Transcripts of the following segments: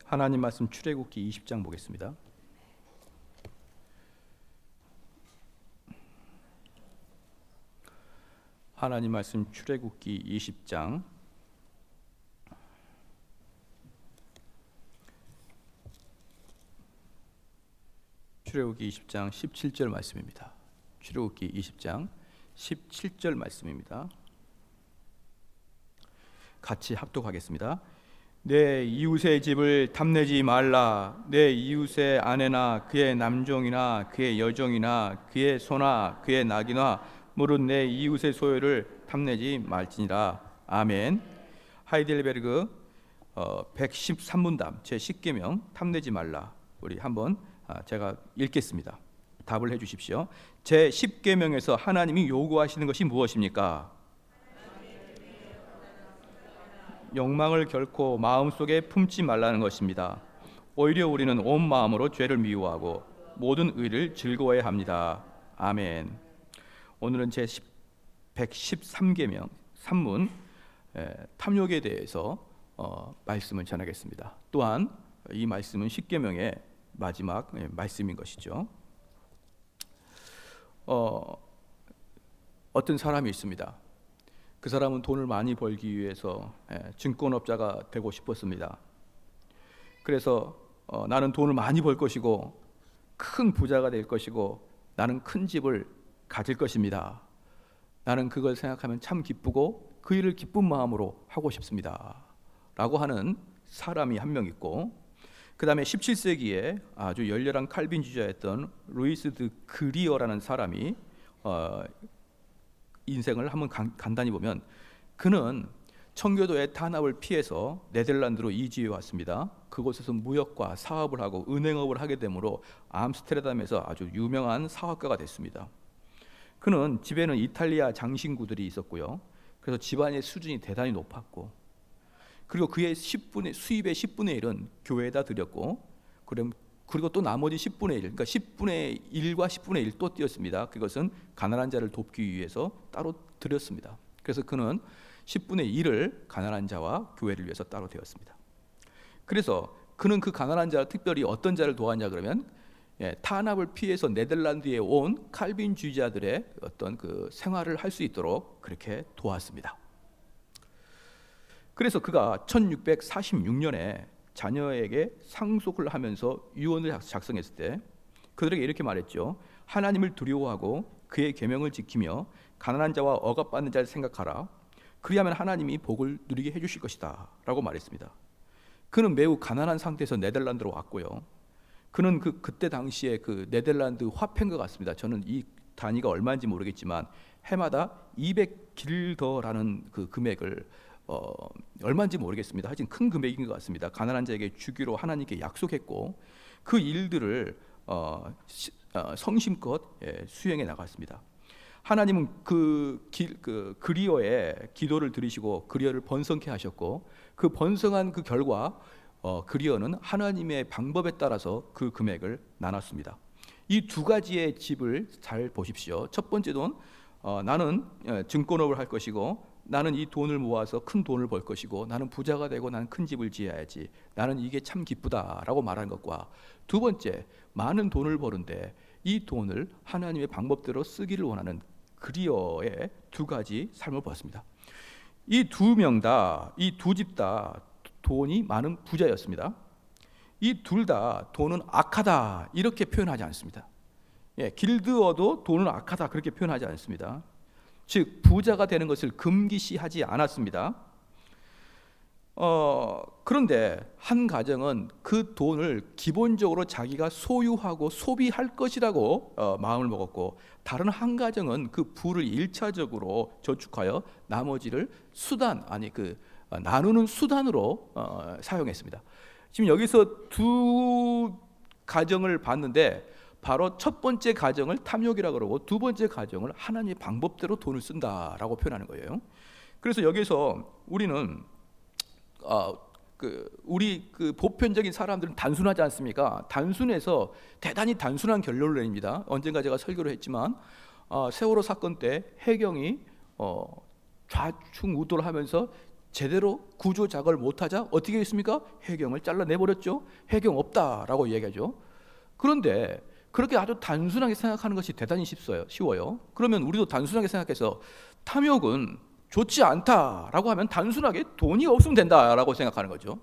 하나님 말씀 출애굽기 20장 보겠습니다. 하나님 말씀 출애굽기 20장 출애굽기 20장 17절 말씀입니다. 출애굽기 20장 17절 말씀입니다. 같이 합독하겠습니다. 내 이웃의 집을 탐내지 말라. 내 이웃의 아내나 그의 남종이나 그의 여종이나 그의 소나 그의 낙이나 무릇 내 이웃의 소유를 탐내지 말지니라. 아멘. 하이델베르그 113문답 제10계명 탐내지 말라. 우리 한번 제가 읽겠습니다. 답을 해 주십시오. 제10계명에서 하나님이 요구하시는 것이 무엇입니까? 욕망을 결코 마음속에 품지 말라는 것입니다. 오히려 우리는 온 마음으로 죄를 미워하고 모든 의를 즐거워해야 합니다. 아멘. 오늘은 제 113계명 3문 탐욕에 대해서 말씀을 전하겠습니다. 또한 이 말씀은 10계명의 마지막 말씀인 것이죠. 어떤 사람이 있습니다. 그 사람은 돈을 많이 벌기 위해서 증권업자가 되고 싶었습니다. 그래서 나는 돈을 많이 벌 것이고 큰 부자가 될 것이고 나는 큰 집을 가질 것입니다. 나는 그걸 생각하면 참 기쁘고 그 일을 기쁜 마음으로 하고 싶습니다. 라고 하는 사람이 한 명 있고, 그 다음에 17세기에 아주 열렬한 칼빈주의자였던 루이스 드 그리어라는 사람이 인생을 한번 간단히 보면, 그는 청교도의 탄압을 피해서 네덜란드로 이주해 왔습니다. 그곳에서 무역과 사업을 하고 은행업을 하게 되므로 암스테르담에서 아주 유명한 사업가가 됐습니다. 그는 집에는 이탈리아 장신구들이 있었고요. 그래서 집안의 수준이 대단히 높았고, 그리고 그의 수입의 10분의 1은 교회에다 드렸고, 그리고 또 나머지 10분의 1, 그러니까 10분의 1과 10분의 1 또 띄었습니다. 그것은 가난한 자를 돕기 위해서 따로 드렸습니다. 그래서 그는 10분의 1을 가난한 자와 교회를 위해서 따로 되었습니다. 그래서 그는 그 가난한 자, 특별히 어떤 자를 도왔냐 그러면 탄압을 피해서 네덜란드에 온 칼빈주의자들의 어떤 그 생활을 할 수 있도록 그렇게 도왔습니다. 그래서 그가 1646년에 자녀에게 상속을 하면서 유언을 작성했을 때 그들에게 이렇게 말했죠. 하나님을 두려워하고 그의 계명을 지키며 가난한 자와 억압받는 자를 생각하라. 그리하면 하나님이 복을 누리게 해주실 것이다 라고 말했습니다. 그는 매우 가난한 상태에서 네덜란드로 왔고요. 그는 그때 당시에 그 네덜란드 화폐인 것 같습니다. 저는 이 단위가 얼마인지 모르겠지만 해마다 200길더라는 그 금액을 얼마인지 모르겠습니다. 하여튼 큰 금액인 것 같습니다. 가난한 자에게 주기로 하나님께 약속했고 그 일들을 성심껏 수행해 나갔습니다. 하나님은 그 그리어의 기도를 들으시고 그리어를 번성케 하셨고, 그 번성한 그 결과 그리어는 하나님의 방법에 따라서 그 금액을 나눴습니다. 이 두 가지의 집을 잘 보십시오. 첫 번째 돈, 나는 증권업을 할 것이고 나는 이 돈을 모아서 큰 돈을 벌 것이고 나는 부자가 되고 나는 큰 집을 지어야지, 나는 이게 참 기쁘다라고 말하는 것과, 두 번째, 많은 돈을 버는데 이 돈을 하나님의 방법대로 쓰기를 원하는 그리어의 두 가지 삶을 보았습니다. 이 두 명 다, 이 두 집 다 돈이 많은 부자였습니다. 이 둘 다 돈은 악하다 이렇게 표현하지 않습니다. 길드어도 돈은 악하다 그렇게 표현하지 않습니다. 즉 부자가 되는 것을 금기시하지 않았습니다. 그런데 한 가정은 그 돈을 기본적으로 자기가 소유하고 소비할 것이라고 마음을 먹었고, 다른 한 가정은 그 부를 1차적으로 저축하여 나머지를 나누는 수단으로 사용했습니다. 지금 여기서 두 가정을 봤는데 바로 첫 번째 가정을 탐욕이라고 그러고 두 번째 가정을 하나님의 방법대로 돈을 쓴다라고 표현하는 거예요. 그래서 여기서 우리는 우리 보편적인 사람들은 단순하지 않습니까? 단순해서 대단히 단순한 결론을 냅니다. 언젠가 제가 설교를 했지만 세월호 사건 때 해경이 좌충우돌하면서 제대로 구조 작업을 못하자 어떻게 했습니까? 해경을 잘라내버렸죠. 해경 없다라고 얘기하죠. 그런데 그렇게 아주 단순하게 생각하는 것이 대단히 쉬워요. 그러면 우리도 단순하게 생각해서 탐욕은 좋지 않다라고 하면 단순하게 돈이 없으면 된다라고 생각하는 거죠.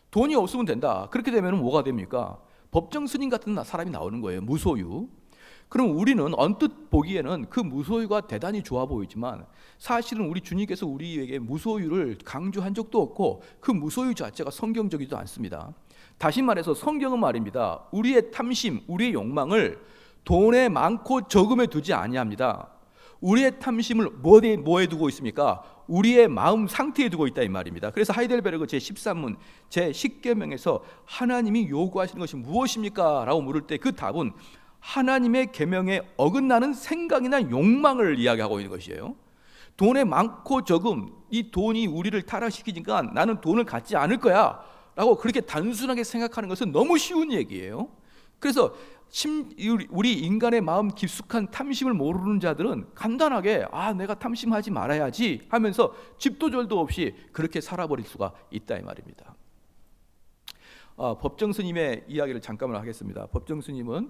돈이 없으면 된다. 그렇게 되면 뭐가 됩니까? 법정 스님 같은 사람이 나오는 거예요. 무소유. 그럼 우리는 언뜻 보기에는 그 무소유가 대단히 좋아 보이지만 사실은 우리 주님께서 우리에게 무소유를 강조한 적도 없고 그 무소유 자체가 성경적이지도 않습니다. 다시 말해서 성경은 말입니다. 우리의 탐심, 우리의 욕망을 돈에 많고 적음에 두지 아니합니다. 우리의 탐심을 뭐에 두고 있습니까? 우리의 마음 상태에 두고 있다 이 말입니다. 그래서 하이델베르그 제13문 제10계명에서 하나님이 요구하시는 것이 무엇입니까? 라고 물을 때 그 답은 하나님의 계명에 어긋나는 생각이나 욕망을 이야기하고 있는 것이에요. 돈에 많고 적음, 이 돈이 우리를 타락시키니까 나는 돈을 갖지 않을 거야 라고 그렇게 단순하게 생각하는 것은 너무 쉬운 얘기예요. 그래서 우리 인간의 마음 깊숙한 탐심을 모르는 자들은 간단하게 내가 탐심하지 말아야지 하면서 집도절도 없이 그렇게 살아버릴 수가 있다 이 말입니다. 법정 스님의 이야기를 잠깐만 하겠습니다. 법정 스님은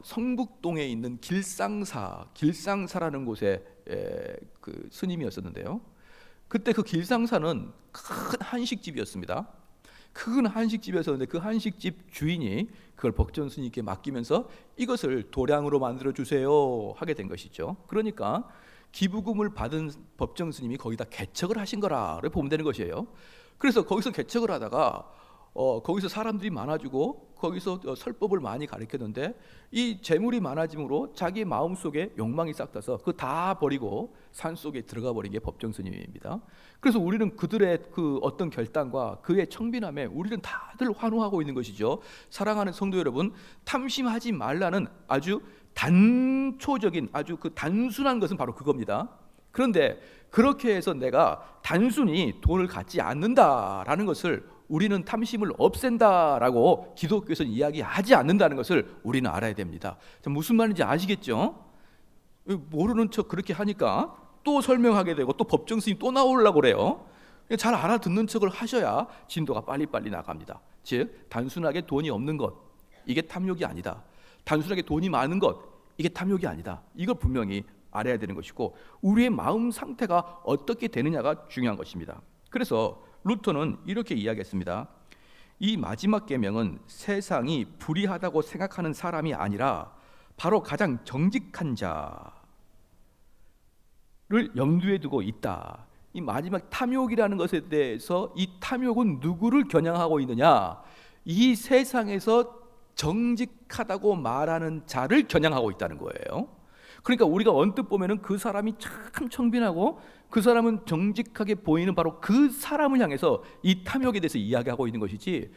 성북동에 있는 길상사라는 곳에 그 스님이었었는데요. 그때 그 길상사는 큰 한식집이었습니다. 큰 한식집이었는데 그 한식집 주인이 그걸 법정 스님께 맡기면서 이것을 도량으로 만들어 주세요 하게 된 것이죠. 그러니까 기부금을 받은 법정 스님이 거기다 개척을 하신 거라를 보면 되는 것이에요. 그래서 거기서 개척을 하다가 거기서 사람들이 많아지고 거기서 설법을 많이 가르쳤는데 이 재물이 많아짐으로 자기 마음속에 욕망이 싹 타서 그거 다 버리고 산속에 들어가 버린 게 법정 스님입니다. 그래서 우리는 그들의 그 어떤 결단과 그의 청빈함에 우리는 다들 환호하고 있는 것이죠. 사랑하는 성도 여러분, 탐심하지 말라는 아주 단초적인 아주 그 단순한 것은 바로 그겁니다. 그런데 그렇게 해서 내가 단순히 돈을 갖지 않는다라는 것을 우리는 탐심을 없앤다라고 기독교에서는 이야기하지 않는다는 것을 우리는 알아야 됩니다. 무슨 말인지 아시겠죠? 모르는 척 그렇게 하니까 또 설명하게 되고 또 법정 스님 또 나오려고 그래요. 잘 알아듣는 척을 하셔야 진도가 빨리빨리 나갑니다. 즉 단순하게 돈이 없는 것 이게 탐욕이 아니다. 단순하게 돈이 많은 것 이게 탐욕이 아니다. 이걸 분명히 알아야 되는 것이고 우리의 마음 상태가 어떻게 되느냐가 중요한 것입니다. 그래서 루터는 이렇게 이야기했습니다. 이 마지막 계명은 세상이 불의하다고 생각하는 사람이 아니라 바로 가장 정직한 자를 염두에 두고 있다. 이 마지막 탐욕이라는 것에 대해서 이 탐욕은 누구를 겨냥하고 있느냐? 이 세상에서 정직하다고 말하는 자를 겨냥하고 있다는 거예요. 그러니까 우리가 언뜻 보면은 그 사람이 참 청빈하고 그 사람은 정직하게 보이는 바로 그 사람을 향해서 이 탐욕에 대해서 이야기하고 있는 것이지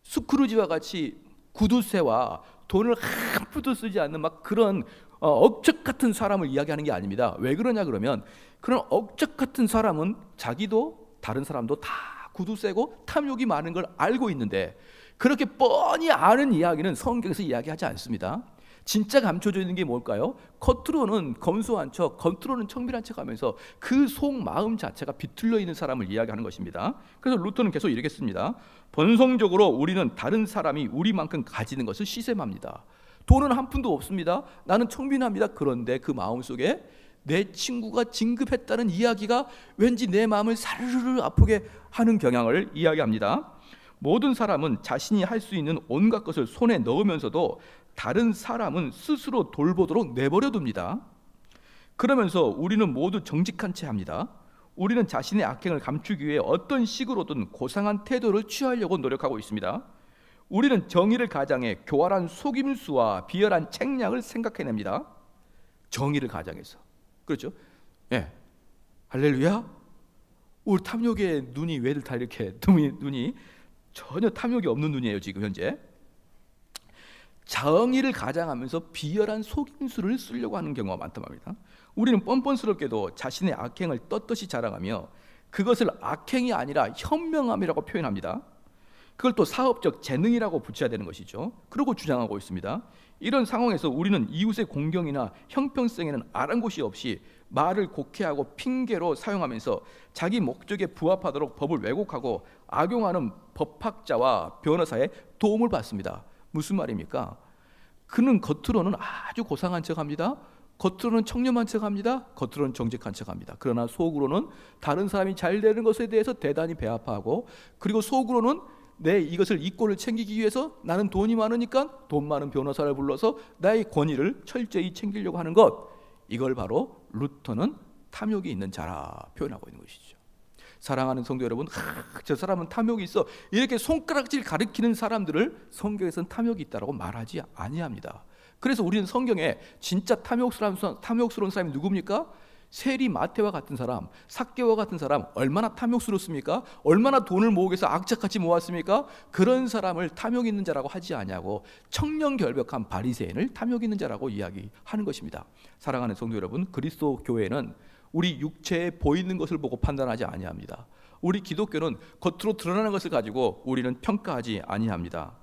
스크루지와 같이 구두쇠와 돈을 한 푼도 쓰지 않는 막 그런 억척 같은 사람을 이야기하는 게 아닙니다. 왜 그러냐 그러면 그런 억척 같은 사람은 자기도 다른 사람도 다 구두쇠고 탐욕이 많은 걸 알고 있는데 그렇게 뻔히 아는 이야기는 성경에서 이야기하지 않습니다. 진짜 감춰져 있는 게 뭘까요? 겉으로는 검소한 척, 겉으로는 청밀한 척 하면서 그 속 마음 자체가 비틀려 있는 사람을 이야기하는 것입니다. 그래서 루터는 계속 이렇게 씁니다. 본성적으로 우리는 다른 사람이 우리만큼 가지는 것을 시샘합니다. 돈은 한 푼도 없습니다. 나는 청빈합니다. 그런데 그 마음속에 내 친구가 진급했다는 이야기가 왠지 내 마음을 사르르 아프게 하는 경향을 이야기합니다. 모든 사람은 자신이 할 수 있는 온갖 것을 손에 넣으면서도 다른 사람은 스스로 돌보도록 내버려 둡니다. 그러면서 우리는 모두 정직한 채 합니다. 우리는 자신의 악행을 감추기 위해 어떤 식으로든 고상한 태도를 취하려고 노력하고 있습니다. 우리는 정의를 가장해 교활한 속임수와 비열한 책략을 생각해냅니다. 정의를 가장해서. 그렇죠? 예. 할렐루야. 우리 탐욕의 눈이 왜들 다 이렇게 눈이 전혀 탐욕이 없는 눈이에요 지금 현재. 정의를 가장하면서 비열한 속임수를 쓰려고 하는 경우가 많단 말입니다. 우리는 뻔뻔스럽게도 자신의 악행을 떳떳이 자랑하며 그것을 악행이 아니라 현명함이라고 표현합니다. 그걸 또 사업적 재능이라고 붙여야 되는 것이죠. 그러고 주장하고 있습니다. 이런 상황에서 우리는 이웃의 공경이나 형평성에는 아랑곳이 없이 말을 곡해하고 핑계로 사용하면서 자기 목적에 부합하도록 법을 왜곡하고 악용하는 법학자와 변호사의 도움을 받습니다. 무슨 말입니까? 그는 겉으로는 아주 고상한 척합니다. 겉으로는 청렴한 척합니다. 겉으로는 정직한 척합니다. 그러나 속으로는 다른 사람이 잘 되는 것에 대해서 대단히 배아파하고, 그리고 속으로는 내 이것을 이권을 챙기기 위해서 나는 돈이 많으니까 돈 많은 변호사를 불러서 나의 권위를 철저히 챙기려고 하는 것, 이걸 바로 루터는 탐욕이 있는 자라 표현하고 있는 것이죠. 사랑하는 성도 여러분, 저 사람은 탐욕이 있어, 이렇게 손가락질 가리키는 사람들을 성경에서는 탐욕이 있다라고 말하지 아니합니다. 그래서 우리는 성경에 진짜 탐욕스러운 사람이 누굽니까? 세리 마태와 같은 사람, 삭개와 같은 사람, 얼마나 탐욕스럽습니까? 얼마나 돈을 모으기 위해서 악착같이 모았습니까? 그런 사람을 탐욕 있는 자라고 하지 아니하고 청렴결벽한 바리새인을 탐욕 있는 자라고 이야기하는 것입니다. 사랑하는 성도 여러분, 그리스도 교회는 우리 육체에 보이는 것을 보고 판단하지 아니합니다. 우리 기독교는 겉으로 드러나는 것을 가지고 우리는 평가하지 아니합니다.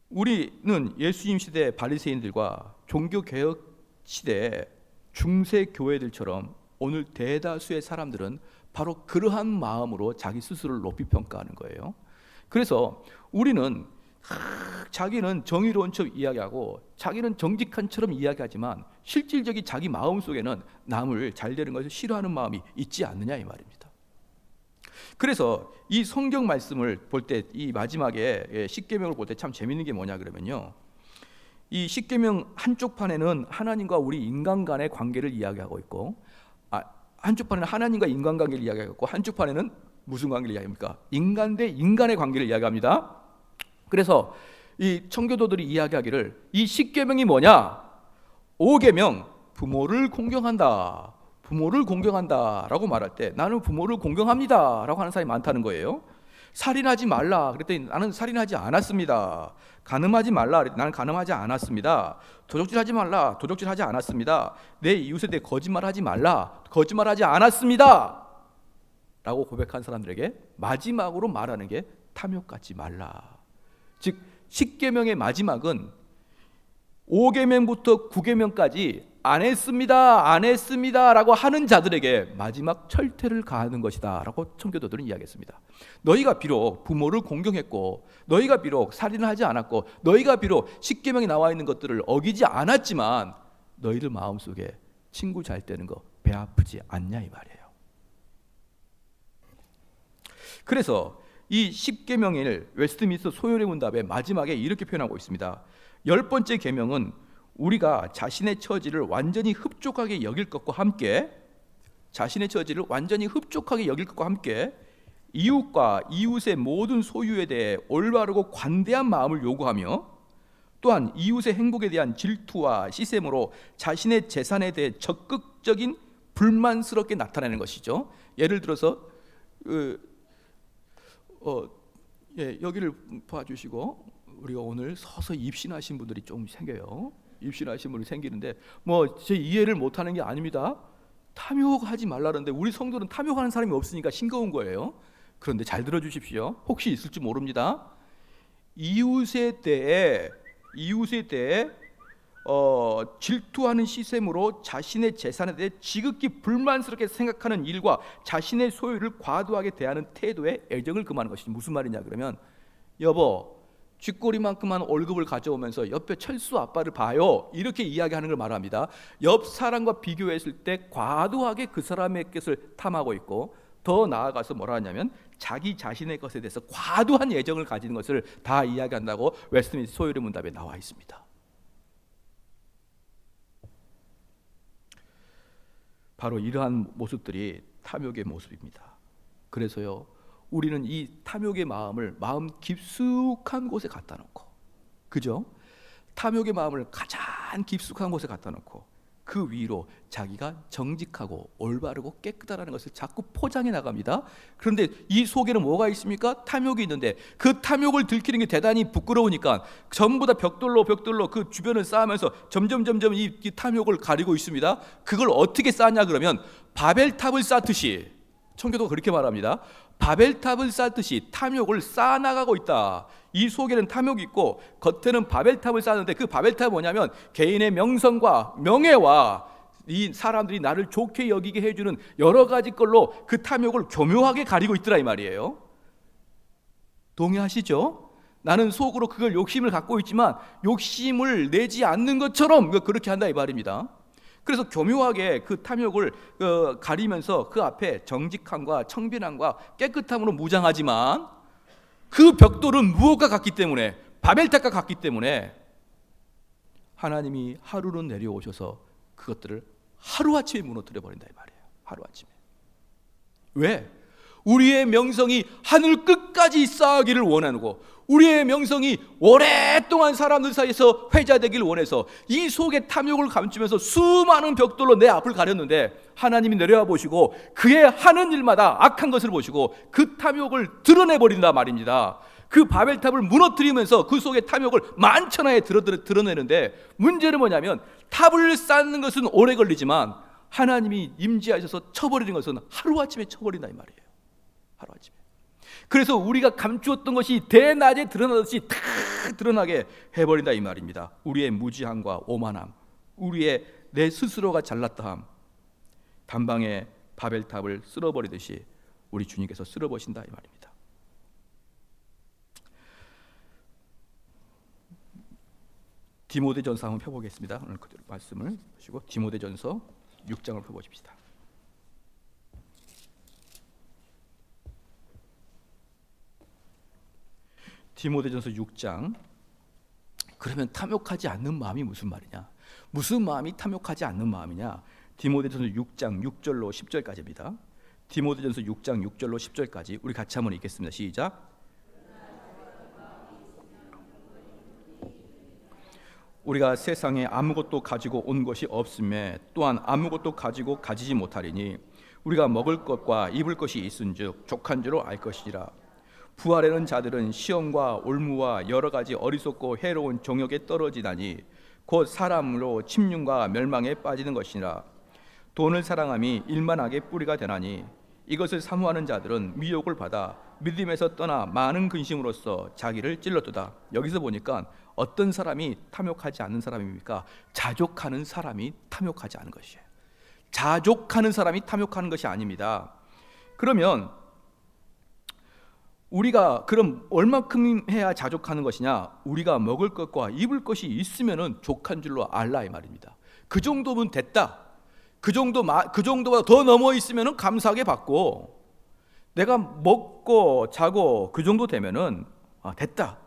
우리는 예수님 시대 바리새인들과 종교개혁 시대 중세 교회들처럼 오늘 대다수의 사람들은 바로 그러한 마음으로 자기 스스로를 높이 평가하는 거예요. 그래서 우리는 자기는 정의로운 척 이야기하고 자기는 정직한 처럼 이야기하지만 실질적인 자기 마음 속에는 남을 잘 되는 것을 싫어하는 마음이 있지 않느냐 이 말입니다. 그래서 이 성경 말씀을 볼 때, 이 마지막에 십계명을 볼 때 참 재밌는 게 뭐냐 그러면요, 이 십계명 한쪽 판에는 하나님과 우리 인간 간의 관계를 이야기하고 있고, 한쪽 판에는 하나님과 인간 관계를 이야기하고 있고, 한쪽 판에는 무슨 관계를 이야기합니까? 인간 대 인간의 관계를 이야기합니다. 그래서 이 청교도들이 이야기하기를 이 십계명이 뭐냐? 5계명 부모를 공경한다. 부모를 공경한다라고 말할 때 나는 부모를 공경합니다라고 하는 사람이 많다는 거예요. 살인하지 말라 그랬더니 나는 살인하지 않았습니다. 간음하지 말라 그랬더니 나는 간음하지 않았습니다. 도적질하지 말라 도적질하지 않았습니다. 내 이웃에 대해 거짓말하지 말라 거짓말하지 않았습니다 라고 고백한 사람들에게 마지막으로 말하는 게 탐욕 갖지 말라. 즉 십계명의 마지막은 5계명부터 9계명까지 안 했습니다 라고 하는 자들에게 마지막 철퇴를 가하는 것이다 라고 청교도들은 이야기했습니다. 너희가 비록 부모를 공경했고, 너희가 비록 살인을 하지 않았고, 너희가 비록 십계명에 나와 있는 것들을 어기지 않았지만 너희들 마음속에 친구 잘 되는 거 배 아프지 않냐 이 말이에요. 그래서 이 십계명을 웨스트민스터 소요리 문답의 마지막에 이렇게 표현하고 있습니다. 10번째 계명은 우리가 자신의 처지를 완전히 흡족하게 여길 것과 함께, 자신의 처지를 완전히 흡족하게 여길 것과 함께 이웃과 이웃의 모든 소유에 대해 올바르고 관대한 마음을 요구하며, 또한 이웃의 행복에 대한 질투와 시샘으로 자신의 재산에 대해 적극적인 불만스럽게 나타내는 것이죠. 예를 들어서 여기를 봐주시고, 우리가 오늘 서서 입신하신 분들이 좀 생겨요. 입신하신 분이 생기는데 제 이해를 못하는 게 아닙니다. 탐욕하지 말라는데 우리 성도는 탐욕하는 사람이 없으니까 싱거운 거예요. 그런데 잘 들어주십시오. 혹시 있을지 모릅니다. 이웃에 대해 질투하는 시샘으로 자신의 재산에 대해 지극히 불만스럽게 생각하는 일과 자신의 소유를 과도하게 대하는 태도에 애정을 금하는 것이지. 무슨 말이냐 그러면, 여보 쥐꼬리만큼만 월급을 가져오면서 옆에 철수 아빠를 봐요 이렇게 이야기하는 걸 말합니다. 옆 사람과 비교했을 때 과도하게 그 사람의 것을 탐하고 있고, 더 나아가서 뭐라 하냐면 자기 자신의 것에 대해서 과도한 애정을 가지는 것을 다 이야기한다고 웨스트민스터 소요리 문답에 나와 있습니다. 바로 이러한 모습들이 탐욕의 모습입니다. 그래서요, 우리는 이 탐욕의 마음을 마음 깊숙한 곳에 갖다 놓고, 그죠? 탐욕의 마음을 가장 깊숙한 곳에 갖다 놓고 그 위로 자기가 정직하고 올바르고 깨끗하다는 것을 자꾸 포장해 나갑니다. 그런데 이 속에는 뭐가 있습니까? 탐욕이 있는데 그 탐욕을 들키는 게 대단히 부끄러우니까 전부 다 벽돌로 그 주변을 쌓으면서 점점 이 탐욕을 가리고 있습니다. 그걸 어떻게 쌓냐 그러면 바벨탑을 쌓듯이, 청교도가 그렇게 말합니다. 바벨탑을 쌓듯이 탐욕을 쌓아나가고 있다. 이 속에는 탐욕이 있고 겉에는 바벨탑을 쌓는데 그 바벨탑은 뭐냐면 개인의 명성과 명예와 이 사람들이 나를 좋게 여기게 해주는 여러 가지 걸로 그 탐욕을 교묘하게 가리고 있더라 이 말이에요. 동의하시죠? 나는 속으로 그걸 욕심을 갖고 있지만 욕심을 내지 않는 것처럼 그렇게 한다 이 말입니다. 그래서 교묘하게 그 탐욕을 가리면서 그 앞에 정직함과 청빈함과 깨끗함으로 무장하지만 그 벽돌은 무엇과 같기 때문에, 바벨탑과 같기 때문에 하나님이 하루는 내려오셔서 그것들을 하루아침에 무너뜨려 버린다 이 말이에요. 하루아침에. 왜? 우리의 명성이 하늘 끝까지 쌓이기를 원하고 우리의 명성이 오랫동안 사람들 사이에서 회자되기를 원해서 이 속에 탐욕을 감추면서 수많은 벽돌로 내 앞을 가렸는데 하나님이 내려와 보시고 그의 하는 일마다 악한 것을 보시고 그 탐욕을 드러내버린다 말입니다. 그 바벨탑을 무너뜨리면서 그 속에 탐욕을 만천하에 드러내는데 문제는 뭐냐면 탑을 쌓는 것은 오래 걸리지만 하나님이 임재하셔서 쳐버리는 것은 하루아침에 쳐버린다 이 말이에요. 하루아침에. 그래서 우리가 감추었던 것이 대낮에 드러나듯이 다 드러나게 해버린다 이 말입니다. 우리의 무지함과 오만함, 우리의 내 스스로가 잘났다함, 단방에 바벨탑을 쓸어버리듯이 우리 주님께서 쓸어버신다 이 말입니다. 디모데전서 한번 펴보겠습니다. 오늘 그대로 말씀을 보시고 디모데전서 6장을 펴보십시다. 디모데전서 6장. 그러면 탐욕하지 않는 마음이 무슨 말이냐? 무슨 마음이 탐욕하지 않는 마음이냐? 디모데전서 6장 6절로 10절까지입니다. 디모데전서 6장 6절로 10절까지 우리 같이 한번 읽겠습니다. 시작. 우리가 세상에 아무것도 가지고 온 것이 없음에 또한 아무것도 가지지 못하리니 우리가 먹을 것과 입을 것이 있은즉 족한 줄로 알 것이라. 부활하는 자들은 시험과 올무와 여러 가지 어리석고 해로운 종역에 떨어지다니 곧 사람으로 침륜과 멸망에 빠지는 것이라. 돈을 사랑함이 일만하게 뿌리가 되나니 이것을 사모하는 자들은 미혹을 받아 믿음에서 떠나 많은 근심으로써 자기를 찔러도다. 여기서 보니까 어떤 사람이 탐욕하지 않는 사람입니까? 자족하는 사람이 탐욕하지 않은 것이에요. 자족하는 사람이 탐욕하는 것이 아닙니다. 그러면 우리가 그럼 얼마큼 해야 자족하는 것이냐? 우리가 먹을 것과 입을 것이 있으면은 족한 줄로 알라 이 말입니다. 그 정도면 됐다. 그 정도보다 더 넘어 있으면은 감사하게 받고 내가 먹고 자고 그 정도 되면은 됐다.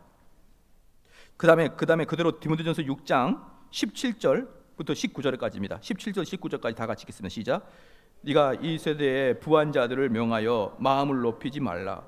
그다음에 그대로 디모데전서 6장 17절부터 19절까지입니다. 17절 19절까지 다 같이 읽겠습니다. 시작. 네가 이 세대의 부한 자들을 명하여 마음을 높이지 말라.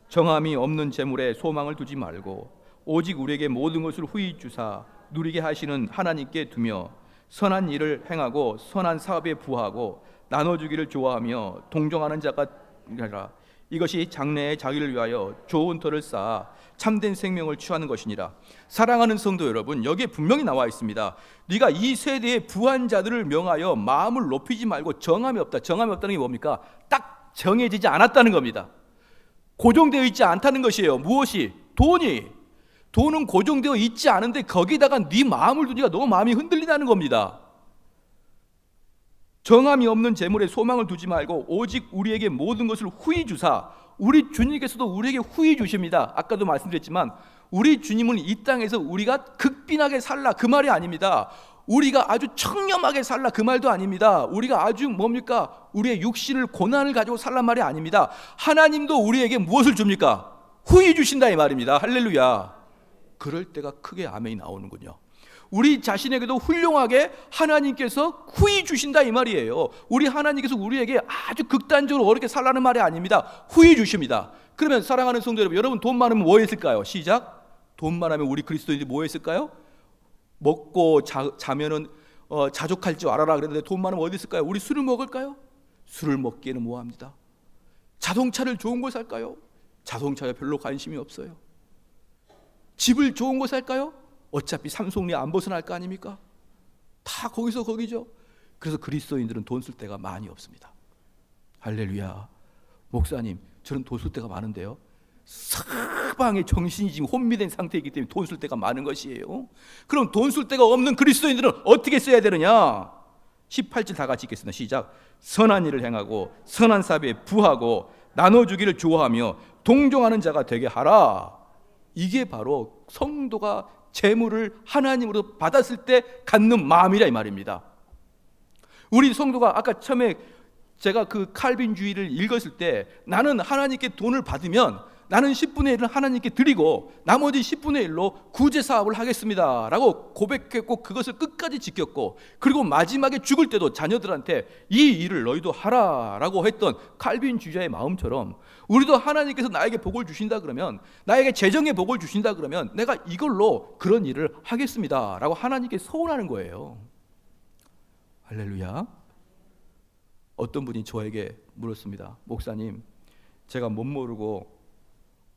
정함이 없는 재물에 소망을 두지 말고 오직 우리에게 모든 것을 후히 주사 누리게 하시는 하나님께 두며 선한 일을 행하고 선한 사업에 부하고 나눠주기를 좋아하며 동정하는 자가 아니라 이것이 장래의 자기를 위하여 좋은 터를 쌓아 참된 생명을 취하는 것이니라. 사랑하는 성도 여러분, 여기에 분명히 나와 있습니다. 네가 이 세대의 부한 자들을 명하여 마음을 높이지 말고 정함이 없다. 정함이 없다는 게 뭡니까? 딱 정해지지 않았다는 겁니다. 고정되어 있지 않다는 것이에요. 무엇이? 돈은 고정되어 있지 않은데 거기다가 네 마음을 두니까 너무 마음이 흔들리다는 겁니다. 정함이 없는 재물에 소망을 두지 말고 오직 우리에게 모든 것을 후히 주사. 우리 주님께서도 우리에게 후히 주십니다. 아까도 말씀드렸지만 우리 주님은 이 땅에서 우리가 극빈하게 살라 그 말이 아닙니다. 우리가 아주 청렴하게 살라 그 말도 아닙니다. 우리가 아주 뭡니까? 우리의 육신을 고난을 가지고 살란 말이 아닙니다. 하나님도 우리에게 무엇을 줍니까? 후히 주신다 이 말입니다. 할렐루야. 그럴 때가 크게 아멘이 나오는군요. 우리 자신에게도 훌륭하게 하나님께서 후히 주신다 이 말이에요. 우리 하나님께서 우리에게 아주 극단적으로 어렵게 살라는 말이 아닙니다. 후히 주십니다. 그러면 사랑하는 성도 여러분 돈 많으면 뭐 했을까요? 시작. 돈 많으면 우리 그리스도인들이 뭐 했을까요? 먹고 자면은 자족할 줄 알아라 그랬는데 돈 많으면 어디 있을까요? 우리 술을 먹을까요? 술을 먹기에는 뭐합니다. 자동차를 좋은 걸 살까요? 자동차에 별로 관심이 없어요. 집을 좋은 거 살까요? 어차피 삼송리 안 벗어날 거 아닙니까? 다 거기서 거기죠. 그래서 그리스도인들은 돈 쓸 데가 많이 없습니다. 할렐루야. 목사님 저는 돈 쓸 때가 많은데요. 사방에 정신이 지금 혼미된 상태이기 때문에 돈 쓸 때가 많은 것이에요. 그럼 돈 쓸 데가 없는 그리스도인들은 어떻게 써야 되느냐? 18절 다 같이 읽겠습니다. 시작. 선한 일을 행하고 선한 사비에 부하고 나눠주기를 좋아하며 동정하는 자가 되게 하라. 이게 바로 성도가 재물을 하나님으로 받았을 때 갖는 마음이라 이 말입니다. 우리 성도가 아까 처음에 제가 그 칼빈주의를 읽었을 때 나는 하나님께 돈을 받으면 나는 10분의 1을 하나님께 드리고 나머지 10분의 1로 구제 사업을 하겠습니다 라고 고백했고 그것을 끝까지 지켰고 그리고 마지막에 죽을 때도 자녀들한테 이 일을 너희도 하라 라고 했던 칼빈주의자의 마음처럼 우리도 하나님께서 나에게 복을 주신다 그러면 나에게 재정의 복을 주신다 그러면 내가 이걸로 그런 일을 하겠습니다 라고 하나님께 서원하는 거예요. 할렐루야. 어떤 분이 저에게 물었습니다. 목사님, 제가 못 모르고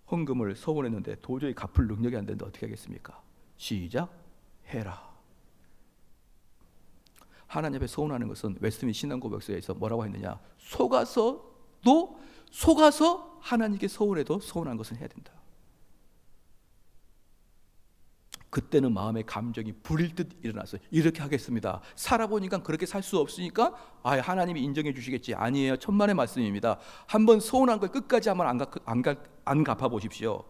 헌금을 서원했는데 도저히 갚을 능력이 안 되는데 어떻게 하겠습니까? 시작. 해라. 하나님 앞에 서원하는 것은 웨스트민스터 신앙고백서에서 뭐라고 했느냐? 속아서 하나님께 서원해도 서원한 것은 해야 된다. 그때는 마음의 감정이 불일 듯 일어나서 이렇게 하겠습니다. 살아보니까 그렇게 살 수 없으니까 하나님이 인정해 주시겠지. 아니에요. 천만의 말씀입니다. 한번 서운한 걸 끝까지 한번 안 갚아보십시오.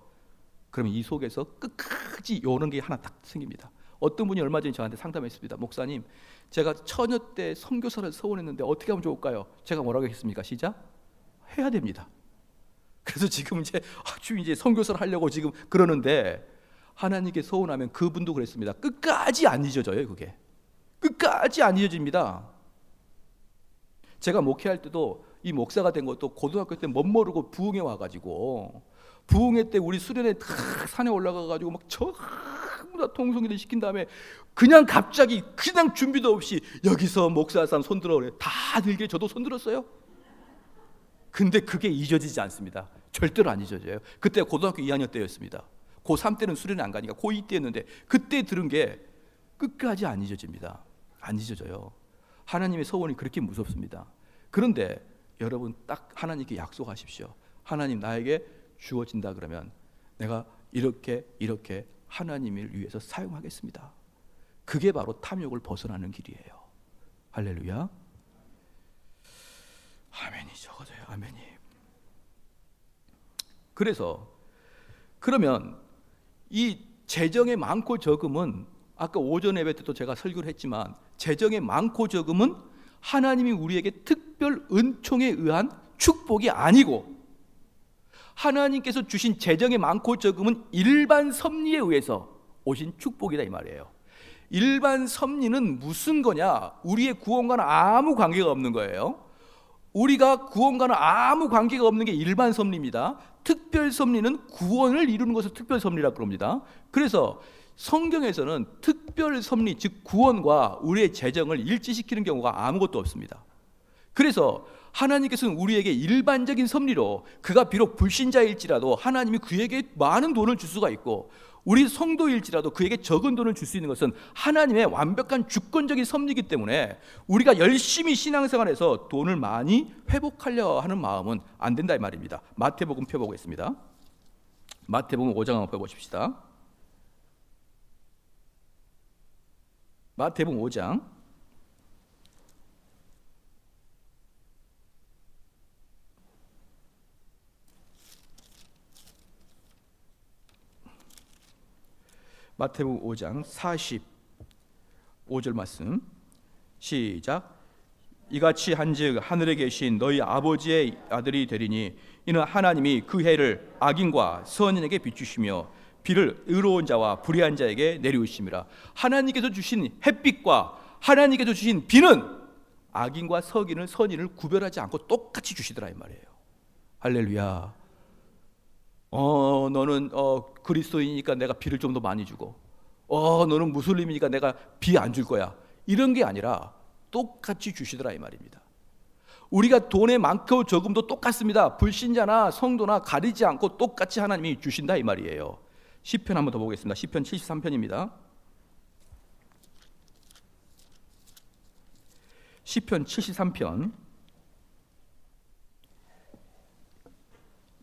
그러면 이 속에서 끝까지 이런 게 하나 딱 생깁니다. 어떤 분이 얼마 전에 저한테 상담했습니다. 목사님, 제가 처녀 때 선교사를 서원했는데 어떻게 하면 좋을까요? 제가 뭐라고 했습니까? 시작. 해야 됩니다. 그래서 지금 이제 선교사를 하려고 지금 그러는데 하나님께 서원하면 그분도 그랬습니다. 끝까지 안 잊어져요. 그게 끝까지 안 잊어집니다. 제가 목회할 때도 이 목사가 된 것도 고등학교 때 못 모르고 부흥회 와가지고 부흥회 때 우리 수련회 탁 산에 올라가가지고 막 전부 다 통성기를 시킨 다음에 그냥 갑자기 그냥 준비도 없이 여기서 목사할 사람 손들어 그래. 다 들게 저도 손들었어요. 근데 그게 잊어지지 않습니다. 절대로 안 잊어져요. 그때 고등학교 2학년 때였습니다. 고3 때는 수련회 안 가니까 고2 때였는데 그때 들은 게 끝까지 안 잊어집니다. 안 잊어져요. 하나님의 서원이 그렇게 무섭습니다. 그런데 여러분 딱 하나님께 약속하십시오. 하나님 나에게 주어진다 그러면 내가 이렇게 하나님을 위해서 사용하겠습니다. 그게 바로 탐욕을 벗어나는 길이에요. 할렐루야. 아멘이 적어져요. 아멘이. 그러면 이 재정의 많고 적음은 아까 오전 예배 때도 제가 설교를 했지만 재정의 많고 적음은 하나님이 우리에게 특별 은총에 의한 축복이 아니고 하나님께서 주신 재정의 많고 적음은 일반 섭리에 의해서 오신 축복이다 이 말이에요. 일반 섭리는 무슨 거냐? 우리의 구원과는 아무 관계가 없는 거예요. 우리가 구원과는 아무 관계가 없는 게 일반 섭리입니다. 특별 섭리는 구원을 이루는 것을 특별 섭리라고 부릅니다. 그래서 성경에서는 특별 섭리, 즉 구원과 우리의 재정을 일치시키는 경우가 아무것도 없습니다. 그래서 하나님께서는 우리에게 일반적인 섭리로 그가 비록 불신자일지라도 하나님이 그에게 많은 돈을 줄 수가 있고 우리 성도일지라도 그에게 적은 돈을 줄 수 있는 것은 하나님의 완벽한 주권적인 섭리이기 때문에 우리가 열심히 신앙생활에서 돈을 많이 회복하려 하는 마음은 안 된다 이 말입니다. 마태복음 펴보겠습니다. 마태복음 5장 한번 펴보십시다. 마태복음 5장 마태복음 5장 45절 말씀 시작. 이같이 한즉 하늘에 계신 너희 아버지의 아들이 되리니 이는 하나님이 그 해를 악인과 선인에게 비추시며 비를 의로운 자와 불의한 자에게 내리우심이라. 하나님께서 주신 햇빛과 하나님께서 주신 비는 악인과 선인을 구별하지 않고 똑같이 주시더라 이 말이에요. 할렐루야. 너는 그리스도이니까 내가 비를 좀 더 많이 주고 너는 무슬림이니까 내가 비 안 줄 거야. 이런 게 아니라 똑같이 주시더라 이 말입니다. 우리가 돈의 많고 적음도 똑같습니다. 불신자나 성도나 가리지 않고 똑같이 하나님이 주신다 이 말이에요. 시편 한번 더 보겠습니다. 시편 73편입니다. 시편 73편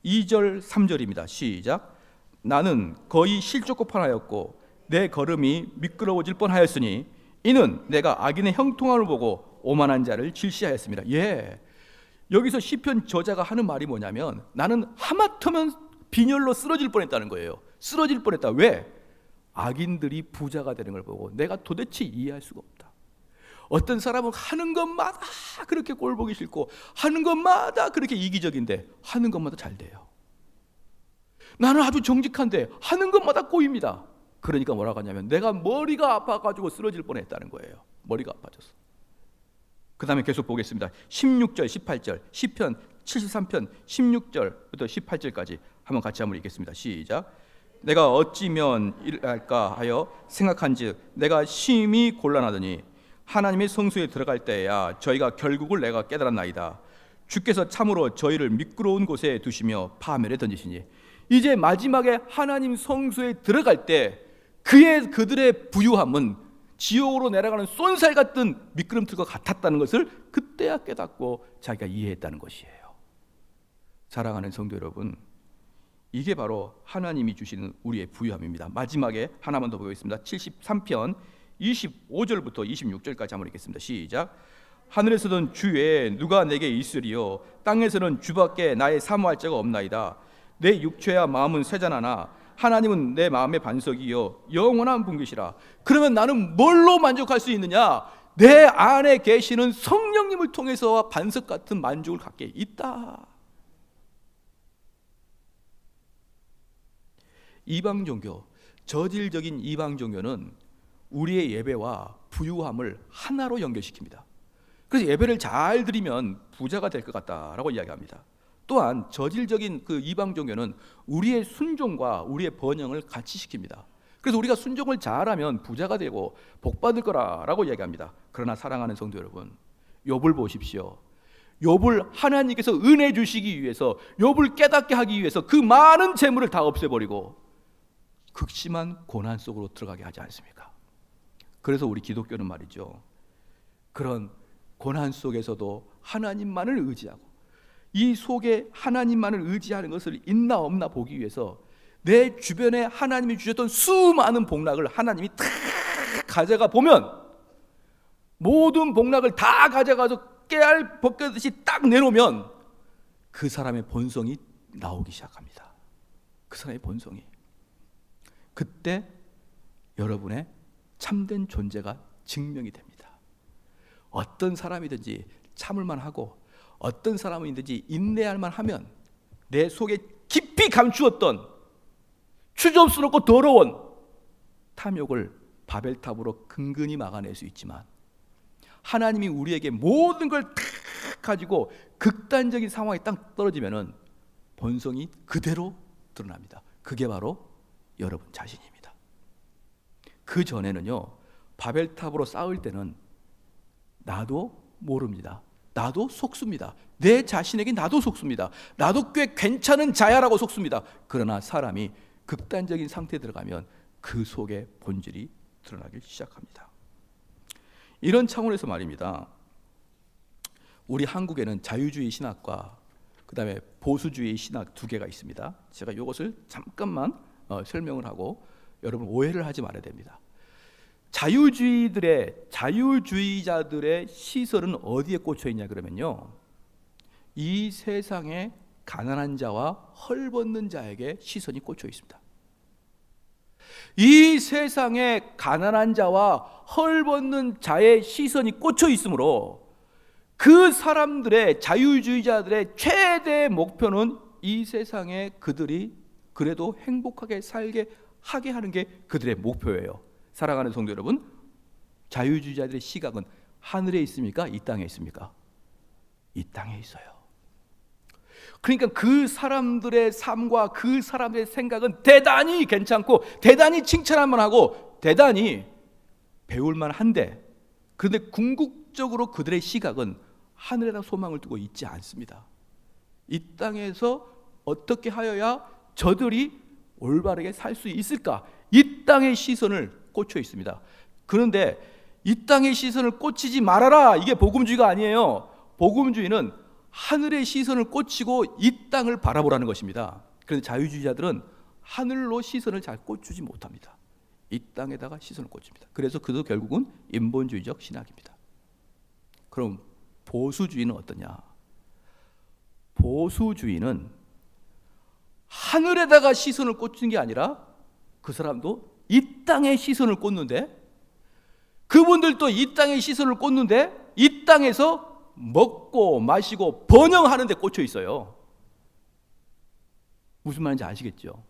2절 3절입니다. 시작. 나는 거의 실족고 판하였고 내 걸음이 미끄러워질 뻔하였으니 이는 내가 악인의 형통함을 보고 오만한 자를 질시하였습니다. 여기서 시편 저자가 하는 말이 뭐냐면 나는 하마터면 빈혈로 쓰러질 뻔했다는 거예요. 쓰러질 뻔했다. 왜? 악인들이 부자가 되는 걸 보고 내가 도대체 이해할 수가 없다. 어떤 사람은 하는 것마다 그렇게 꼴 보기 싫고 하는 것마다 그렇게 이기적인데 하는 것마다 잘 돼요. 나는 아주 정직한데 하는 것마다 꼬입니다. 그러니까 뭐라고 하냐면 내가 머리가 아파가지고 쓰러질 뻔했다는 거예요. 머리가 아파져서. 그 다음에 계속 보겠습니다. 16절 18절 시편 73편 16절부터 18절까지 한번 같이 한번 읽겠습니다. 시작. 내가 어찌면 이랄까 하여 생각한즉 내가 심히 곤란하더니 하나님의 성소에 들어갈 때야 저희가 결국을 내가 깨달았나이다. 주께서 참으로 저희를 미끄러운 곳에 두시며 파멸에 던지시니. 이제 마지막에 하나님 성소에 들어갈 때 그들의 부유함은 지옥으로 내려가는 쏜살 같은 미끄럼틀과 같았다는 것을 그때야 깨닫고 자기가 이해했다는 것이에요. 사랑하는 성도 여러분, 이게 바로 하나님이 주시는 우리의 부유함입니다. 마지막에 하나만 더 보겠습니다. 73편 25절부터 26절까지 한번 읽겠습니다. 시작. 하늘에서는 주 외에 누가 내게 있으리요 땅에서는 주밖에 나의 사모할 자가 없나이다. 내 육체와 마음은 쇠잔하나 하나님은 내 마음의 반석이요 영원한 분깃이라. 그러면 나는 뭘로 만족할 수 있느냐? 내 안에 계시는 성령님을 통해서 반석 같은 만족을 갖게 있다. 이방 종교, 저질적인 이방 종교는 우리의 예배와 부유함을 하나로 연결시킵니다. 그래서 예배를 잘 드리면 부자가 될 것 같다라고 이야기합니다. 또한 저질적인 그 이방 종교는 우리의 순종과 우리의 번영을 같이 시킵니다. 그래서 우리가 순종을 잘하면 부자가 되고 복 받을 거라고 이야기합니다. 그러나 사랑하는 성도 여러분, 욥을 보십시오. 욥을 하나님께서 은혜 주시기 위해서, 욥을 깨닫게 하기 위해서 그 많은 재물을 다 없애버리고 극심한 고난 속으로 들어가게 하지 않습니까? 그래서 우리 기독교는 말이죠, 그런 고난 속에서도 하나님만을 의지하고 이 속에 하나님만을 의지하는 것을 있나 없나 보기 위해서 내 주변에 하나님이 주셨던 수많은 복락을 하나님이 다 가져가 보면 모든 복락을 다 가져가서 깨알 벗겨듯이 딱 내놓으면 그 사람의 본성이 나오기 시작합니다. 그 사람의 본성이. 그때 여러분의 참된 존재가 증명이 됩니다. 어떤 사람이든지 참을만 하고 어떤 사람이든지 인내할만 하면 내 속에 깊이 감추었던 추접스럽고 더러운 탐욕을 바벨탑으로 근근히 막아낼 수 있지만 하나님이 우리에게 모든 걸 다 가지고 극단적인 상황에 딱 떨어지면은 본성이 그대로 드러납니다. 그게 바로 여러분 자신입니다. 그 전에는요, 바벨탑으로 싸울 때는 나도 모릅니다. 나도 속습니다. 내 자신에게 나도 속습니다. 나도 꽤 괜찮은 자야라고 속습니다. 그러나 사람이 극단적인 상태에 들어가면 그 속에 본질이 드러나기 시작합니다. 이런 차원에서 말입니다, 우리 한국에는 자유주의 신학과 그 다음에 보수주의 신학 두 개가 있습니다. 제가 이것을 잠깐만 설명을 하고 여러분 오해를 하지 말아야 됩니다. 자유주의자들의 시설은 어디에 꽂혀 있냐 그러면요, 이 세상에 가난한 자와 헐벗는 자에게 시선이 꽂혀 있습니다. 이 세상에 가난한 자와 헐벗는 자의 시선이 꽂혀 있으므로 그 사람들의, 자유주의자들의 최대 목표는 이 세상에 그들이 그래도 행복하게 살게 하게 하는 게 그들의 목표예요. 사랑하는 성도 여러분, 자유주의자들의 시각은 하늘에 있습니까? 이 땅에 있습니까? 이 땅에 있어요. 그러니까 그 사람들의 삶과 그 사람들의 생각은 대단히 괜찮고 대단히 칭찬할 만하고 대단히 배울 만한데, 그런데 궁극적으로 그들의 시각은 하늘에다 소망을 두고 있지 않습니다. 이 땅에서 어떻게 하여야 저들이 올바르게 살 수 있을까? 이 땅의 시선을 꽂혀 있습니다. 그런데 이 땅의 시선을 꽂히지 말아라, 이게 복음주의가 아니에요. 복음주의는 하늘의 시선을 꽂히고 이 땅을 바라보라는 것입니다. 그런데 자유주의자들은 하늘로 시선을 잘 꽂추지 못합니다. 이 땅에다가 시선을 꽂힙니다. 그래서 그도 결국은 인본주의적 신학입니다. 그럼 보수주의는 어떠냐? 보수주의는 하늘에다가 시선을 꽂는 게 아니라 그 사람도 이 땅에 시선을 꽂는데, 그분들도 이 땅에 시선을 꽂는데 이 땅에서 먹고 마시고 번영하는 데 꽂혀 있어요. 무슨 말인지 아시겠죠?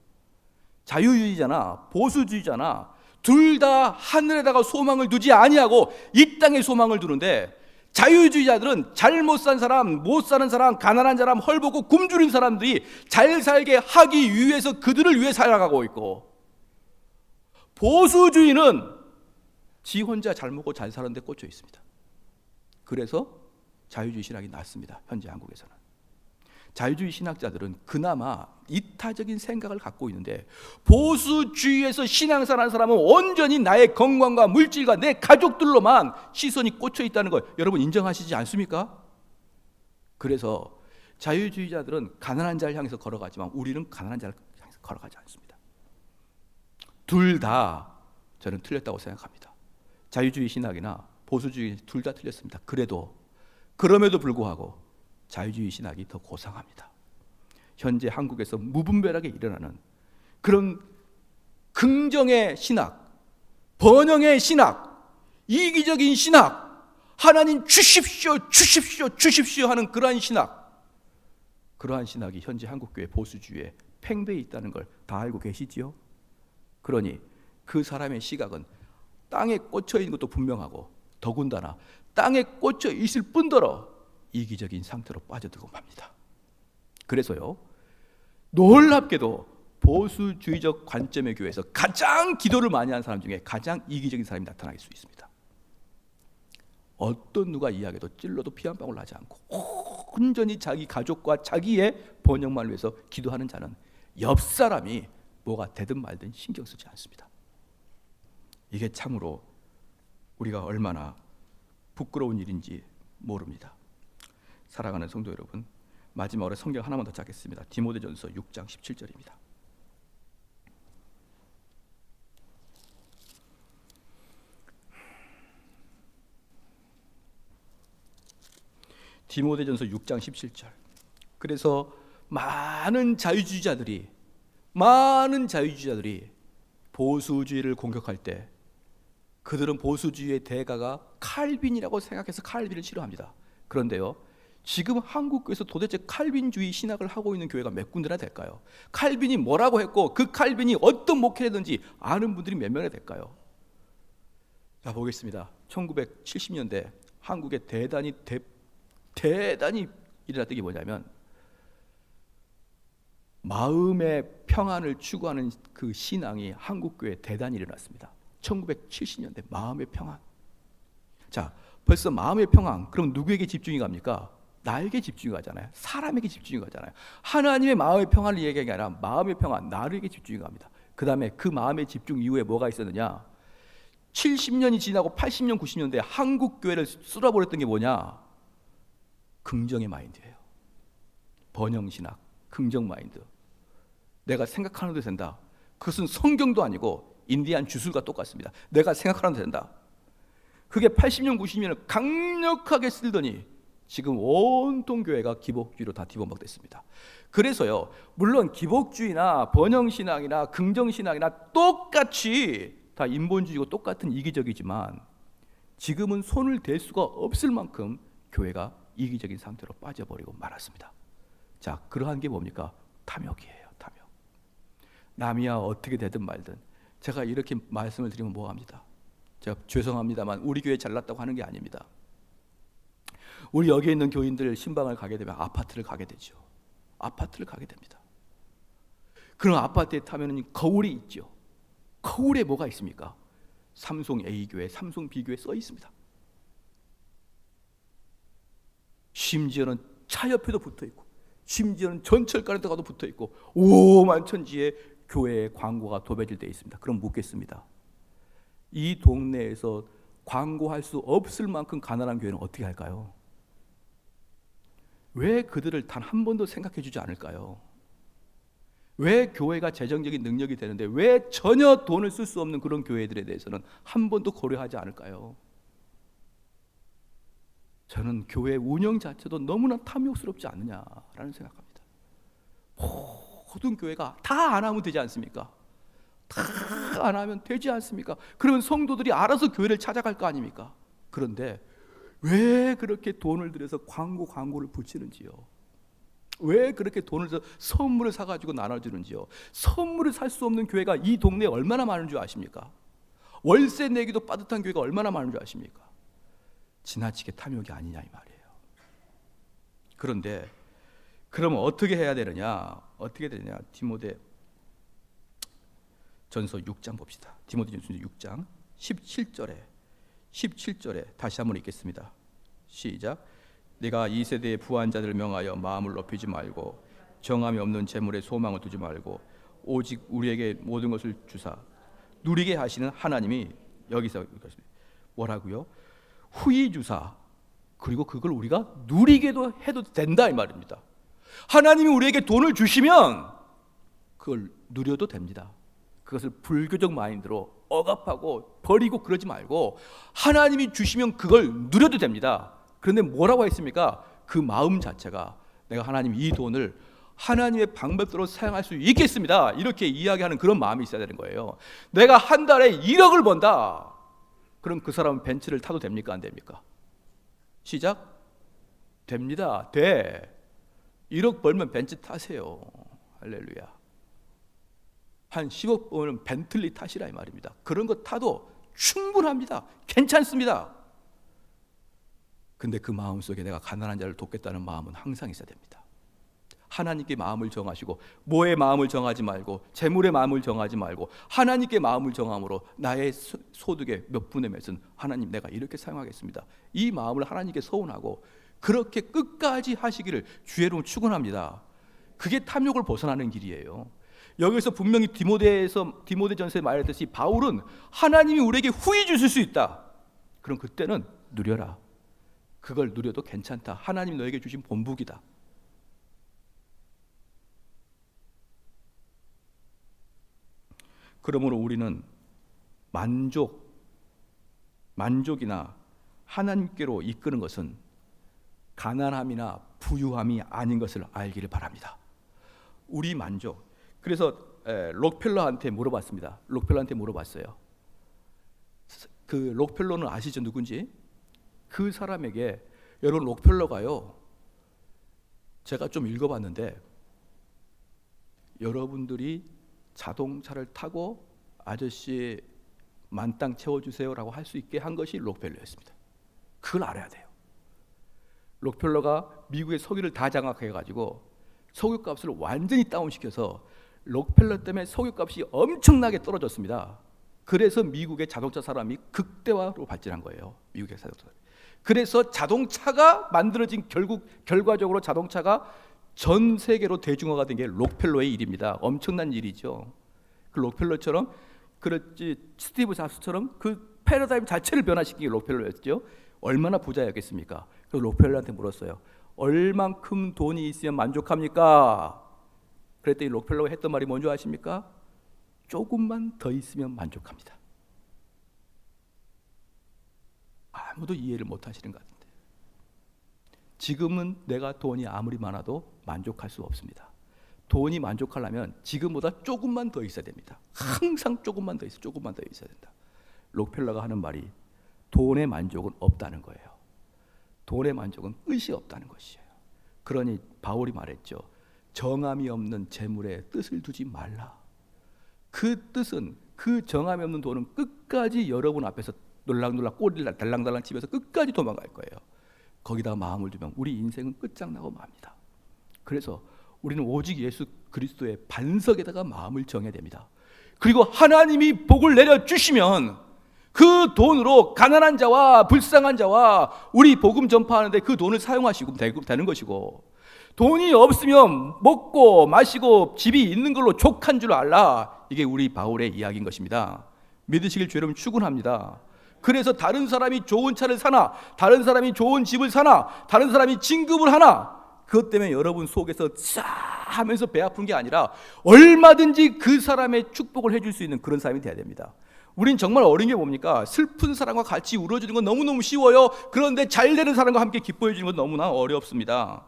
자유주의자나 보수주의자나 둘 다 하늘에다가 소망을 두지 아니하고 이 땅에 소망을 두는데, 자유주의자들은 잘 못 산 사람, 못 사는 사람, 가난한 사람, 헐벗고 굶주린 사람들이 잘 살게 하기 위해서 그들을 위해 살아가고 있고, 보수주의는 지 혼자 잘 먹고 잘 사는 데 꽂혀 있습니다. 그래서 자유주의 신학이 낫습니다. 현재 한국에서는. 자유주의 신학자들은 그나마 이타적인 생각을 갖고 있는데, 보수주의에서 신앙생활하는 사람은 온전히 나의 건강과 물질과 내 가족들로만 시선이 꽂혀 있다는 걸 여러분 인정하시지 않습니까? 그래서 자유주의자들은 가난한 자를 향해서 걸어가지만 우리는 가난한 자를 향해서 걸어가지 않습니다. 둘 다 저는 틀렸다고 생각합니다. 자유주의 신학이나 보수주의 둘 다 틀렸습니다. 그럼에도 불구하고 자유주의 신학이 더 고상합니다. 현재 한국에서 무분별하게 일어나는 그런 긍정의 신학, 번영의 신학, 이기적인 신학, 하나님 주십시오, 주십시오, 주십시오 하는 그러한 신학, 그러한 신학이 현재 한국교회 보수주의에 팽배해 있다는 걸 다 알고 계시지요? 그러니 그 사람의 시각은 땅에 꽂혀 있는 것도 분명하고, 더군다나 땅에 꽂혀 있을 뿐더러 이기적인 상태로 빠져들고 맙니다. 그래서요, 놀랍게도 보수주의적 관점의 교회에서 가장 기도를 많이 하는 사람 중에 가장 이기적인 사람이 나타날 수 있습니다. 어떤 누가 이야기해도 찔러도 피 한 방울 나지 않고 온전히 자기 가족과 자기의 번영만을 위해서 기도하는 자는 옆 사람이 뭐가 되든 말든 신경 쓰지 않습니다. 이게 참으로 우리가 얼마나 부끄러운 일인지 모릅니다. 사랑하는 성도 여러분, 마지막으로 성경 하나만 더 찾겠습니다. 디모데전서 6장 17절입니다. 디모데전서 6장 17절. 그래서 많은 자유주의자들이 보수주의를 공격할 때 그들은 보수주의의 대가가 칼빈이라고 생각해서 칼빈을 싫어합니다. 그런데요, 지금 한국교회에서 도대체 칼빈주의 신학을 하고 있는 교회가 몇 군데나 될까요? 칼빈이 뭐라고 했고 그 칼빈이 어떤 목회를 했는지 아는 분들이 몇 명이나 될까요? 자, 보겠습니다. 1970년대 한국에 대단히 일어났던 게 뭐냐면, 마음의 평안을 추구하는 그 신앙이 한국교회에 대단히 일어났습니다. 1970년대 마음의 평안. 자, 벌써 마음의 평안, 그럼 누구에게 집중이 갑니까? 나에게 집중이 가잖아요. 사람에게 집중이 가잖아요. 하나님의 마음의 평안을 얘기하는 게 아니라 마음의 평안, 나에게 집중이 갑니다. 그 다음에 그 마음의 집중 이후에 뭐가 있었느냐? 70년이 지나고 80년, 90년대에 한국교회를 쓸어버렸던 게 뭐냐? 긍정의 마인드예요. 번영신학, 긍정 마인드. 내가 생각하는 대로 된다. 그것은 성경도 아니고 인디안 주술과 똑같습니다. 내가 생각하는 대로 된다. 그게 80년, 90년을 강력하게 쓸더니 지금 온통 교회가 기복주의로 다 뒤범벅됐습니다. 그래서요, 물론 기복주의나 번영신학이나 긍정신학이나 똑같이 다 인본주의고 똑같은 이기적이지만 지금은 손을 댈 수가 없을 만큼 교회가 이기적인 상태로 빠져버리고 말았습니다. 자, 그러한 게 뭡니까? 탐욕이에요. 탐욕. 남이야 어떻게 되든 말든 제가 이렇게 말씀을 드리면 뭐합니다? 제가 죄송합니다만 우리 교회 잘났다고 하는 게 아닙니다. 우리 여기 있는 교인들 신방을 가게 되면 아파트를 가게 되죠. 아파트를 가게 됩니다. 그런 아파트에 타면은 거울이 있죠. 거울에 뭐가 있습니까? 삼성 A교회, 삼성 B교회 써 있습니다. 심지어는 차 옆에도 붙어 있고, 심지어는 전철가는 데 가도 붙어 있고, 오만천지에 교회의 광고가 도배질되어 있습니다. 그럼 묻겠습니다. 이 동네에서 광고할 수 없을 만큼 가난한 교회는 어떻게 할까요? 왜 그들을 단 한 번도 생각해 주지 않을까요? 왜 교회가 재정적인 능력이 되는데 왜 전혀 돈을 쓸 수 없는 그런 교회들에 대해서는 한 번도 고려하지 않을까요? 저는 교회 운영 자체도 너무나 탐욕스럽지 않느냐라는 생각합니다. 모든 교회가 다 안 하면 되지 않습니까? 다 안 하면 되지 않습니까? 그러면 성도들이 알아서 교회를 찾아갈 거 아닙니까? 그런데 왜 그렇게 돈을 들여서 광고를 붙이는지요? 왜 그렇게 돈을 들여서 선물을 사가지고 나눠주는지요? 선물을 살 수 없는 교회가 이 동네에 얼마나 많은 줄 아십니까? 월세 내기도 빠듯한 교회가 얼마나 많은 줄 아십니까? 지나치게 탐욕이 아니냐 이 말이에요. 그런데 그러면 어떻게 해야 되느냐? 어떻게 되느냐? 디모데 전서 6장 봅시다. 디모데 전서 6장 17절에 다시 한번 읽겠습니다. 시작. 내가 이 세대의 부한 자들을 명하여 마음을 높이지 말고 정함이 없는 재물에 소망을 두지 말고 오직 우리에게 모든 것을 주사 누리게 하시는 하나님이 여기서 뭐라고요? 후히 주사 그리고 그걸 우리가 누리게도 해도 된다 이 말입니다. 하나님이 우리에게 돈을 주시면 그걸 누려도 됩니다. 그것을 불교적 마인드로 억압하고 버리고 그러지 말고 하나님이 주시면 그걸 누려도 됩니다. 그런데 뭐라고 했습니까? 그 마음 자체가 내가 하나님 이 돈을 하나님의 방법대로 사용할 수 있겠습니다. 이렇게 이야기하는 그런 마음이 있어야 되는 거예요. 내가 한 달에 1억을 번다. 그럼 그 사람은 벤츠를 타도 됩니까? 안 됩니까? 시작. 됩니다. 돼. 1억 벌면 벤츠 타세요. 할렐루야. 한 10억 벌면 벤틀리 타시라 이 말입니다. 그런 거 타도 충분합니다. 괜찮습니다. 근데 그 마음속에 내가 가난한 자를 돕겠다는 마음은 항상 있어야 됩니다. 하나님께 마음을 정하시고 뭐의 마음을 정하지 말고 재물의 마음을 정하지 말고 하나님께 마음을 정함으로 나의 소득의 몇 분의 몇은 하나님 내가 이렇게 사용하겠습니다. 이 마음을 하나님께 서운하고 그렇게 끝까지 하시기를 주의 이름으로 축원합니다. 그게 탐욕을 벗어나는 길이에요. 여기서 분명히 디모데전서에 말했듯이 바울은 하나님이 우리에게 후히 주실 수 있다. 그럼 그때는 누려라. 그걸 누려도 괜찮다. 하나님 너에게 주신 본복이다. 그러므로 우리는 만족이나 하나님께로 이끄는 것은 가난함이나 부유함이 아닌 것을 알기를 바랍니다. 우리 만족. 그래서 록펠러한테 물어봤습니다. 그 록펠러는 아시죠? 누군지? 그 사람에게 여러분 록펠러가요. 제가 좀 읽어봤는데 여러분들이 자동차를 타고 아저씨 만땅 채워주세요라고 할 수 있게 한 것이 록펠러였습니다. 그걸 알아야 돼요. 록펠러가 미국의 석유를 다 장악해가지고 석유값을 완전히 다운시켜서 록펠러 때문에 석유값이 엄청나게 떨어졌습니다. 그래서 미국의 자동차 산업이 극대화로 발전한 거예요. 미국의 자동차. 그래서 자동차가 만들어진 결과적으로 자동차가 전 세계로 대중화가 된 게 록펠러의 일입니다. 엄청난 일이죠. 그 록펠러처럼 그렇지 스티브 잡스처럼 그 패러다임 자체를 변화시킨 게 록펠러였죠. 얼마나 부자였겠습니까? 그래서 록펠러한테 물었어요. 얼만큼 돈이 있으면 만족합니까? 그랬더니 록펠러가 했던 말이 뭔지 아십니까? 조금만 더 있으면 만족합니다. 아무도 이해를 못 하시는 것 같은데 지금은 내가 돈이 아무리 많아도 만족할 수 없습니다. 돈이 만족하려면 지금보다 조금만 더 있어야 됩니다. 항상 조금만 더 있어야 된다. 록펠러가 하는 말이 돈의 만족은 없다는 거예요. 돈의 만족은 끝이 없다는 것이에요. 그러니 바울이 말했죠. 정함이 없는 재물에 뜻을 두지 말라. 그 뜻은 그 정함이 없는 돈은 끝까지 여러분 앞에서 놀랑놀랑 꼬리를 달랑달랑 치면서 끝까지 도망갈 거예요. 거기다가 마음을 두면 우리 인생은 끝장나고 맙니다. 그래서 우리는 오직 예수 그리스도의 반석에다가 마음을 정해야 됩니다. 그리고 하나님이 복을 내려주시면 그 돈으로 가난한 자와 불쌍한 자와 우리 복음 전파하는데 그 돈을 사용하시고 되는 것이고 돈이 없으면 먹고 마시고 집이 있는 걸로 족한 줄 알라. 이게 우리 바울의 이야기인 것입니다. 믿으시길 주 여러분 축원합니다. 그래서 다른 사람이 좋은 차를 사나 다른 사람이 좋은 집을 사나 다른 사람이 진급을 하나 그것 때문에 여러분 속에서 쫙 하면서 배 아픈 게 아니라 얼마든지 그 사람의 축복을 해줄 수 있는 그런 사람이 돼야 됩니다. 우린 정말 어려운 게 뭡니까? 슬픈 사람과 같이 울어주는 건 너무너무 쉬워요. 그런데 잘 되는 사람과 함께 기뻐해 주는 건 너무나 어렵습니다.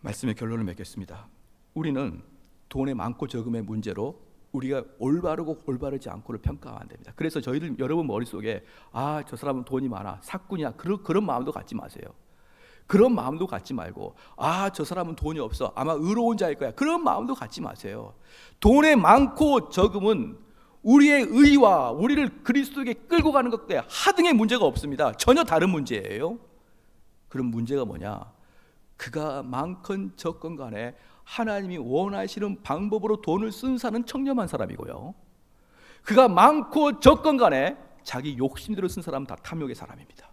말씀의 결론을 맺겠습니다. 우리는 돈의 많고 적음의 문제로 우리가 올바르고 올바르지 않고를 평가하면 안 됩니다. 그래서 저희들 여러분 머릿속에 저 사람은 돈이 많아, 사꾼이야, 그런 마음도 갖지 마세요. 그런 마음도 갖지 말고 저 사람은 돈이 없어, 아마 의로운 자일 거야, 그런 마음도 갖지 마세요. 돈의 많고 적음은 우리의 의와 우리를 그리스도에게 끌고 가는 것과 하등의 문제가 없습니다. 전혀 다른 문제예요. 그런 문제가 뭐냐? 그가 많건 적건 간에 하나님이 원하시는 방법으로 돈을 쓴 청렴한 사람이고요, 그가 많고 적건 간에 자기 욕심대로 쓴 사람은 다 탐욕의 사람입니다.